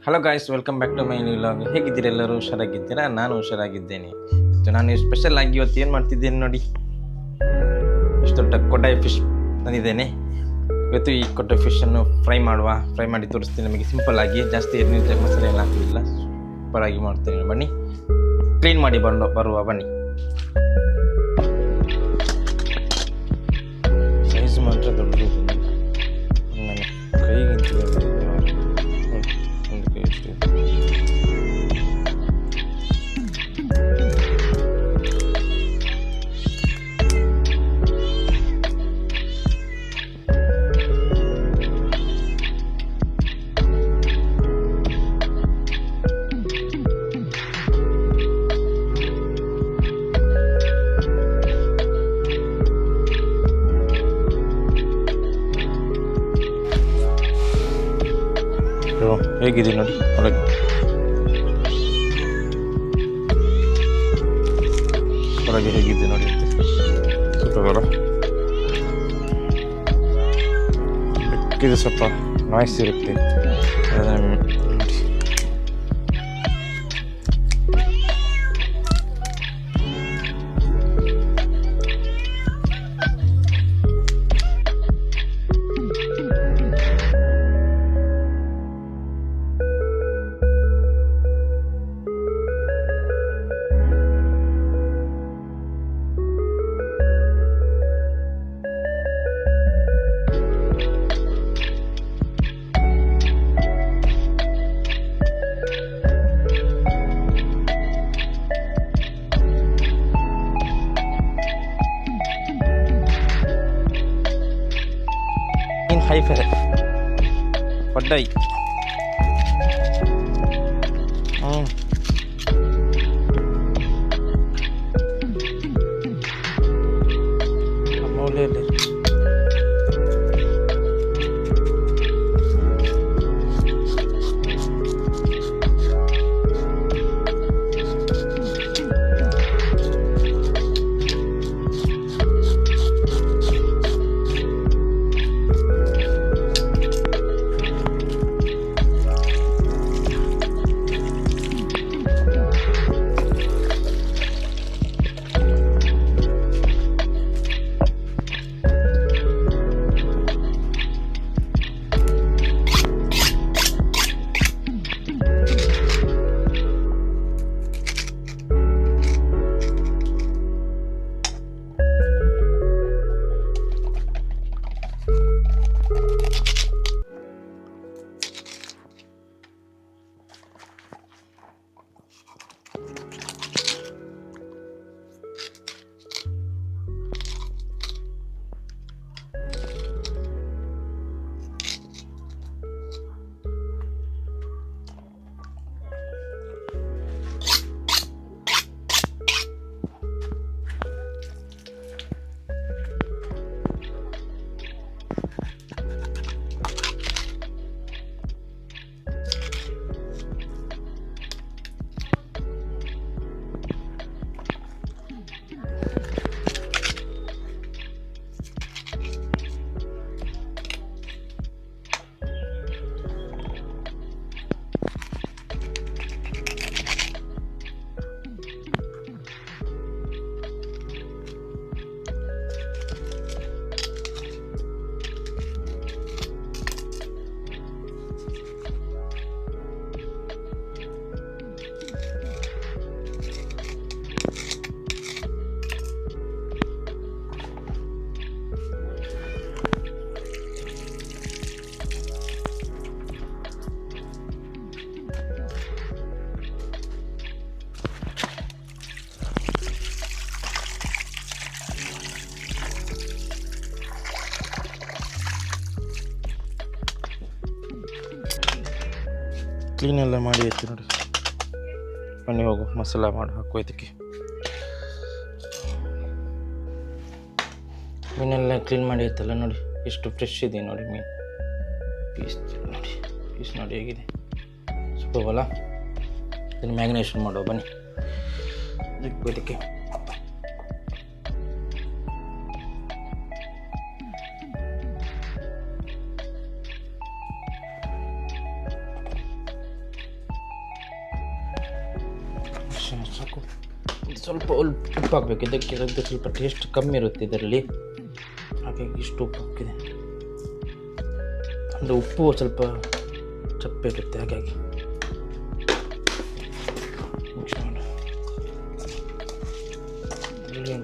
Hello guys, welcome back to my new vlog. ಹೇಗಿದ್ದೀರಾ? ಎಲ್ಲರೂ ಹುಷಾರಾಗಿದ್ದೀರಾ? ನಾನು ಹುಷಾರಾಗಿದ್ದೇನೆ. ನಾನು ಸ್ಪೆಷಲ್ ಆಗಿ ಇವತ್ತು ಏನು ಮಾಡ್ತಿದ್ದೇನೆ ನೋಡಿ, ಇಷ್ಟು ದೊಡ್ಡ ಕೊಡ್ಡಾಯಿ ಫಿಶ್ ತಂದಿದ್ದೇನೆ. ಇವತ್ತು ಈ ಕೊಡ್ಡಾಯಿ ಫಿಶನ್ನು ಫ್ರೈ ಮಾಡಿ ತೋರಿಸ್ತೀನಿ ನಿಮಗೆ. ಸಿಂಪಲ್ ಆಗಿ, ಜಾಸ್ತಿ ಏನಿದೆ ಮಸಾಲೆ ಎಲ್ಲ ಹಾಕಲಿಲ್ಲ, ಸೂಪರ್ ಆಗಿ ಮಾಡ್ತೇನೆ. ಬನ್ನಿ ಕ್ಲೀನ್ ಮಾಡಿ ಬರುವ ಬನ್ನಿ. ಸೈಜ್ ಮಾತ್ರ ದೊಡ್ಡದು, ನನ್ನ ಕೈಗಿಂತ ಒಂದು ಕೈ ಅಷ್ಟೇ. ಹೇಗಿದೆ ನೋಡಿ ಹೊರಗೆ ಹೇಗಿದೆ ನೋಡಿ, ಸೂಪರ್. ಬೆಕ್ಕಿದು ಸ್ವಲ್ಪ ನಾಯ್ಸ್ ಇರುತ್ತೆ. ಹೈ ಫೈ ಕೊಡ್ಡಾಯಿ ಮೂಲೆಯಲ್ಲಿ ಕ್ಲೀನ್ ಎಲ್ಲ ಮಾಡಿ ಆಯ್ತು ನೋಡಿ. ಬನ್ನಿ ಹೋಗು, ಮಸಾಲ ಮಾಡಿ ಹಾಕುವ ಇದಕ್ಕೆ. ಮೀನೆಲ್ಲ ಕ್ಲೀನ್ ಮಾಡಿ ಆಯ್ತಲ್ಲ ನೋಡಿ, ಎಷ್ಟು ಫ್ರೆಶ್ ಇದೆ ನೋಡಿ ಮೀನು. ಪೀಸ್ ನೋಡಿ ಹೇಗಿದೆ, ಸೂಪರ್ ಅಲ್ಲ. ಇದನ್ನು ಮ್ಯಾಗ್ನೇಷನ್ ಮಾಡುವ ಬನ್ನಿ ಇದಕ್ಕೆ. ಸಾಕು. ಸ್ವಲ್ಪ ಉಪ್ಪು ಹಾಕಬೇಕು, ಇದಕ್ಕೆ ಸ್ವಲ್ಪ ಟೇಸ್ಟ್ ಕಮ್ಮಿ ಇರುತ್ತೆ ಇದರಲ್ಲಿ, ಹಾಗಾಗಿ ಇಷ್ಟು ಉಪ್ಪು ಹಾಕಿದೆ. ಅಂದರೆ ಉಪ್ಪು ಸ್ವಲ್ಪ ಚಪ್ಪೆ ಇರುತ್ತೆ, ಹಾಗಾಗಿ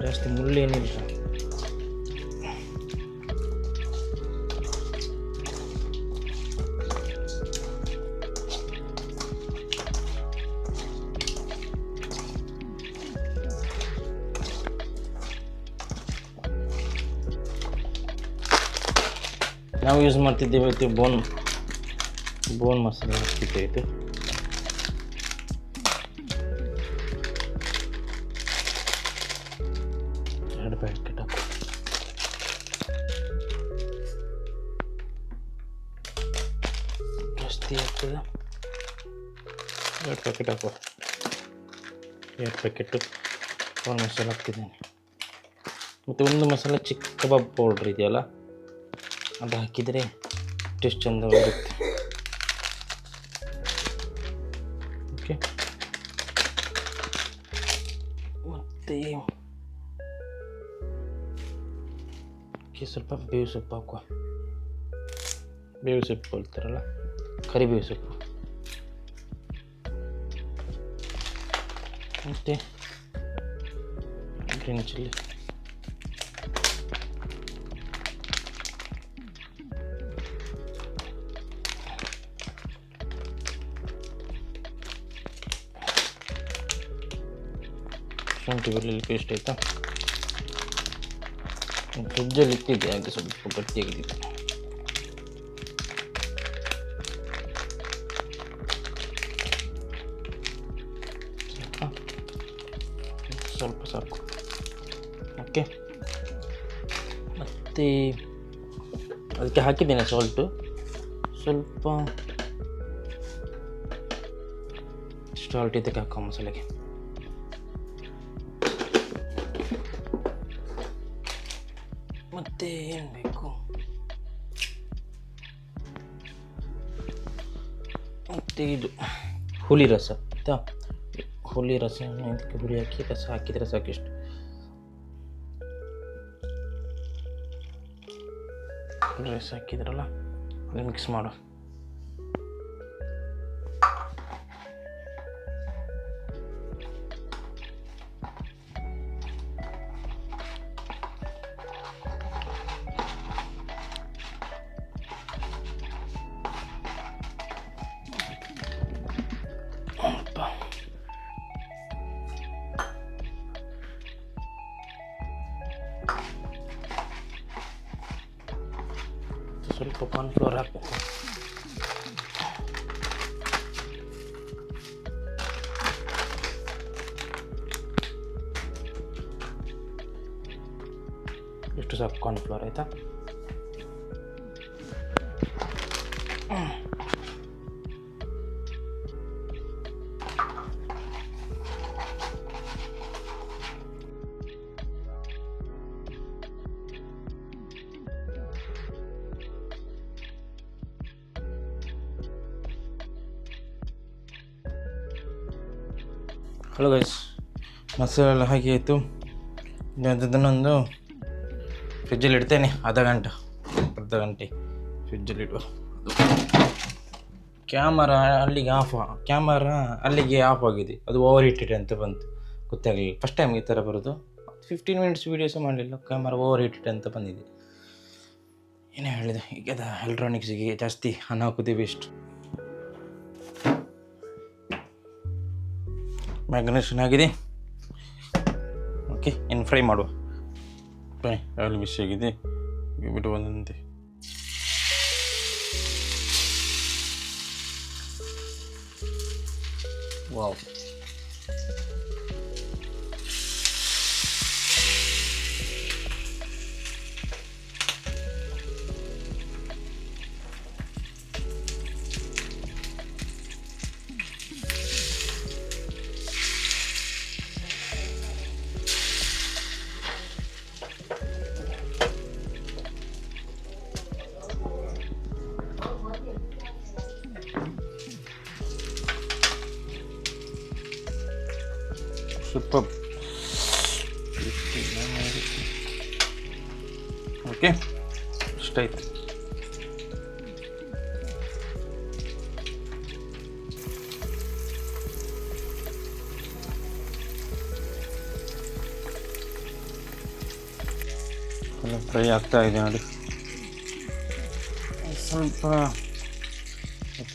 ಜಾಸ್ತಿ ಮುಳ್ಳೇನಿಲ್ಲ. ನಾವು ಯೂಸ್ ಮಾಡ್ತಿದ್ದೇವೆ ಇವತ್ತು ಬೋನ್ ಮಸಾಲೆ ಹಾಕ್ತಿದ್ದೆ. ಇದು ಎರಡು ಪ್ಯಾಕೆಟ್ ಹಾಕು. ಜಾಸ್ತಿ ಆಗ್ತದೆ. 2 ಪ್ಯಾಕೆಟ್ ಹಾಕುವ. 2 ಪ್ಯಾಕೆಟು ಬೋನ್ ಮಸಾಲೆ ಹಾಕ್ತಿದ್ದೇನೆ. ಮತ್ತು ಒಂದು ಮಸಾಲೆ ಚಿಕ್ಕ ಕಬಾಬ್ ಪೌಡ್ರ್ ಇದೆಯಲ್ಲ, ಅದು ಹಾಕಿದರೆ ಟೇಸ್ಟ್ ಚೆಂದ ಬರುತ್ತೆ. ಓಕೆ, ಮತ್ತು ಸ್ವಲ್ಪ ಬೇವು ಸೊಪ್ಪು ಹಾಕುವ. ಬೇವು ಸೊಪ್ಪು ಹೇಳ್ತಾರಲ್ಲ, ಕರಿಬೇವು ಸೊಪ್ಪು. ಮತ್ತು ಗ್ರೀನ್ ಚಿಲ್ಲಿ. ಶುಂಠಿ ಬೆಳ್ಳುಳ್ಳಿ ಪೇಸ್ಟ್ ಆಯಿತಾ. ಫ್ರಿಜ್ಜಲ್ಲಿ ಇಟ್ಟಿದ್ದೆ, ಹಾಗೆ ಸ್ವಲ್ಪ ಗಟ್ಟಿಯಾಗಿದೆ. ಸ್ವಲ್ಪ ಸಾಕು. ಓಕೆ, ಮತ್ತು ಅದಕ್ಕೆ ಹಾಕಿದ್ದೇನೆ ಸಾಲ್ಟು ಸ್ವಲ್ಪ. ಸಾಲ್ಟ್ ಇದಕ್ಕೆ ಹಾಕೋ ಮಸಾಲೆಗೆ. ಮತ್ತು ಏನು ಬೇಕು, ಮತ್ತು ಇದು ಹುಳಿ ರಸ ಆಯಿತಾ. ಹುಳಿ ರಸ ಇದಕ್ಕೆ ಹುಳಿ ಹಾಕಿ ರಸ ಹಾಕಿದರೆ ಸಾಕಿಷ್ಟು. ರಸ ಹಾಕಿದ್ರಲ್ಲ, ಅದು ಮಿಕ್ಸ್ ಮಾಡು. ಸ್ವಲ್ಪ ಕಾರ್ನ್ಫ್ಲೋರ್ ಹಾಕಬೇಕು. ಇಷ್ಟು ಸಾಕು ಕಾರ್ನ್ಫ್ಲೋರ್ ಆಯಿತಾ. ಹಲೋ ಗೈಸ್, ಮಸಾಲೆ ಎಲ್ಲ ಹಾಗೆ ಆಯಿತು. ಅದನ್ನೊಂದು ಫ್ರಿಜ್ಜಲ್ಲಿ ಇಡ್ತೇನೆ ಅರ್ಧ ಗಂಟೆ ಫ್ರಿಜ್ಜಲ್ಲಿ ಇಡುವ. ಕ್ಯಾಮರಾ ಅಲ್ಲಿಗೆ ಆಫ್ ಆಗಿದೆ, ಅದು ಓವರ್ ಹೀಟೆಡ್ ಅಂತ ಬಂತು, ಗೊತ್ತಾಗಲಿಲ್ಲ. ಫಸ್ಟ್ ಟೈಮ್ ಈ ಥರ ಬರೋದು. 15 ಮಿನಿಟ್ಸ್ ವೀಡಿಯೋಸೇ ಮಾಡಲಿಲ್ಲ, ಕ್ಯಾಮರಾ ಓವರ್ ಹೀಟೆಡ್ ಅಂತ ಬಂದಿದೆ. ಏನೇ ಹೇಳಿದೆ, ಈಗ ಎಲೆಕ್ಟ್ರಾನಿಕ್ಸಿಗೆ ಜಾಸ್ತಿ ಹಣ ಹಾಕೋದೇ ವೇಸ್ಟ್. ಮ್ಯಾಗ್ನೇಷನ್ ಆಗಿದೆ. ಓಕೆ, ಇನ್ನು ಫ್ರೈ ಮಾಡುವ. ಆಯಿಲ್ ಬಿಸಿ ಆಗಿದೆ, ಬಿಟ್ಟು ಬಂದಂತೆ. Wow, super. ಓಕೆ, ಇಷ್ಟಾಯ್ತು. ಫ್ರೈ ಆಗ್ತಾ ಇದೆ ನೋಡಿ. ಸ್ವಲ್ಪ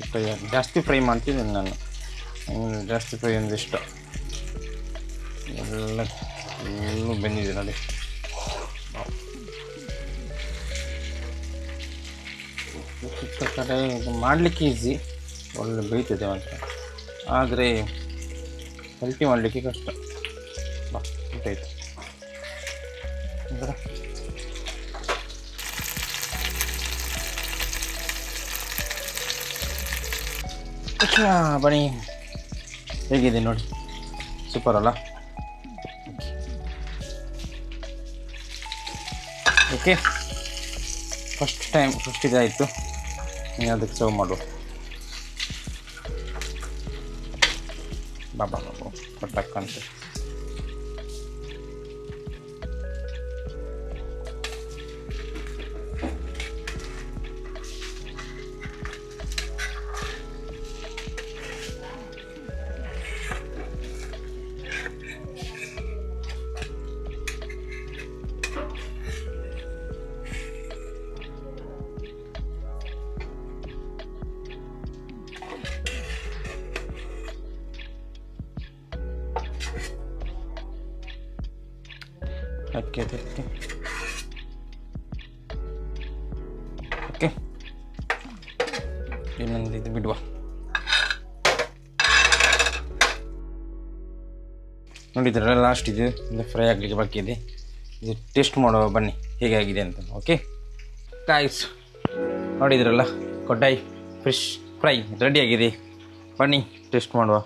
ಫ್ರೈ ಜಾಸ್ತಿ ಫ್ರೈ ಮಾಡ್ತಿದ್ದೀನಿ ನಾನು. ಜಾಸ್ತಿ ಫ್ರೈ ಅಂದರೆ ಇಷ್ಟ. ಎಲ್ಲೂ ಬೆಂದಿದೆ ನೋಡಿ. ಚಿಕ್ಕ ಕಡೆ ಇದು ಮಾಡಲಿಕ್ಕೆ ಈಸಿ, ಒಳ್ಳೆ ಬೇಯ್ತದೆ ಮಾತ್ರ. ಆದರೆ ಹೆಲ್ತಿ ಮಾಡಲಿಕ್ಕೆ ಕಷ್ಟ. ಗೊತ್ತಾಯ್ತು ಅಂದರೆ ಬನ್ನಿ, ಹೇಗಿದೆ ನೋಡಿ, ಸೂಪರ್ ಅಲ್ಲ? ಓಕೆ, ಫಸ್ಟ್ ಇದಾಯಿತು. ನೀವು ಅದಕ್ಕೆ ಸರ್ವ್ ಮಾಡುವ. ಬಾಬಾ ಪಟ್ಟಕ್ಕಂತ ಅದಕ್ಕೆ ಓಕೆ. ಇನ್ನೊಂದು ಇದು ಬಿಡುವ. ನೋಡಿದ್ರಲ್ಲ, ಲಾಸ್ಟ್ ಇದು ಫ್ರೈ ಆಗಲಿಕ್ಕೆ ಬಾಕಿ ಇದೆ. ಇದು ಟೇಸ್ಟ್ ಮಾಡುವ ಬನ್ನಿ ಹೇಗಾಗಿದೆ ಅಂತ. ಓಕೆ ಗಾಯ್ಸ್, ನೋಡಿದ್ರಲ್ಲ, ಕೊಡ್ಡಾಯಿ ಫಿಶ್ ಫ್ರೈ ರೆಡಿಯಾಗಿದೆ. ಬನ್ನಿ ಟೇಸ್ಟ್ ಮಾಡುವ.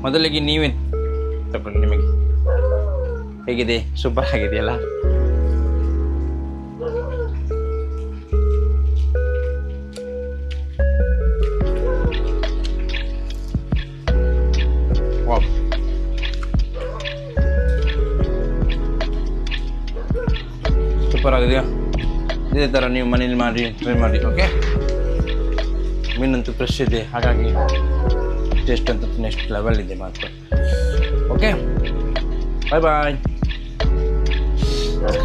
ಮೊದಲಿಗೆ ನೀವೇ ತಗೊಳ್ಳಿ, ನಿಮಗೆ ಹೇಗಿದೆ? ಸೂಪರ್ ಆಗಿದೆಯಲ್ಲ? ವಾವ್, ಸೂಪರ್ ಆಗಿದೆಯಾ? ಇದೇ ಥರ ನೀವು ಮನೇಲಿ ಟ್ರೈ ಮಾಡಿ. ಓಕೆ, ಮೀನಂತೂ ಫ್ರೆಶ್ ಇದೆ, ಹಾಗಾಗಿ ಟೇಸ್ಟ್ ಅಂತ ನೆಕ್ಸ್ಟ್ ಲೆವೆಲ್ ಇದೆ ಮಾತ್ರ. ಓಕೆ, ಬಾಯ್ ಬಾಯ್.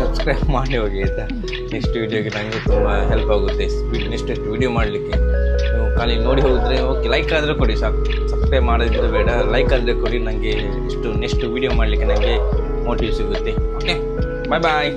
ಸಬ್ಸ್ಕ್ರೈಬ್ ಮಾಡಿ ಹೋಗಿ ಆಯಿತಾ? ನೆಕ್ಸ್ಟ್ ವೀಡಿಯೋಗೆ ನನಗೆ ತುಂಬ ಹೆಲ್ಪ್ ಆಗುತ್ತೆ. ನೆಕ್ಸ್ಟ್ ವೀಡಿಯೋ ಮಾಡಲಿಕ್ಕೆ ನೀವು ಖಾಲಿ ನೋಡಿ ಹೋಗಿದ್ರೆ ಓಕೆ, ಲೈಕ್ ಆದರೆ ಕೊಡಿ ಸಾಕು. ಸಬ್ಸ್ಕ್ರೈಬ್ ಮಾಡೋದಿದ್ರೆ ಬೇಡ, ಲೈಕ್ ಆದರೆ ಕೊಡಿ. ನನಗೆ ನೆಕ್ಸ್ಟ್ ವೀಡಿಯೋ ಮಾಡಲಿಕ್ಕೆ ನನಗೆ ಮೋಟಿವ್ ಸಿಗುತ್ತೆ. ಓಕೆ, ಬಾಯ್ ಬಾಯ್.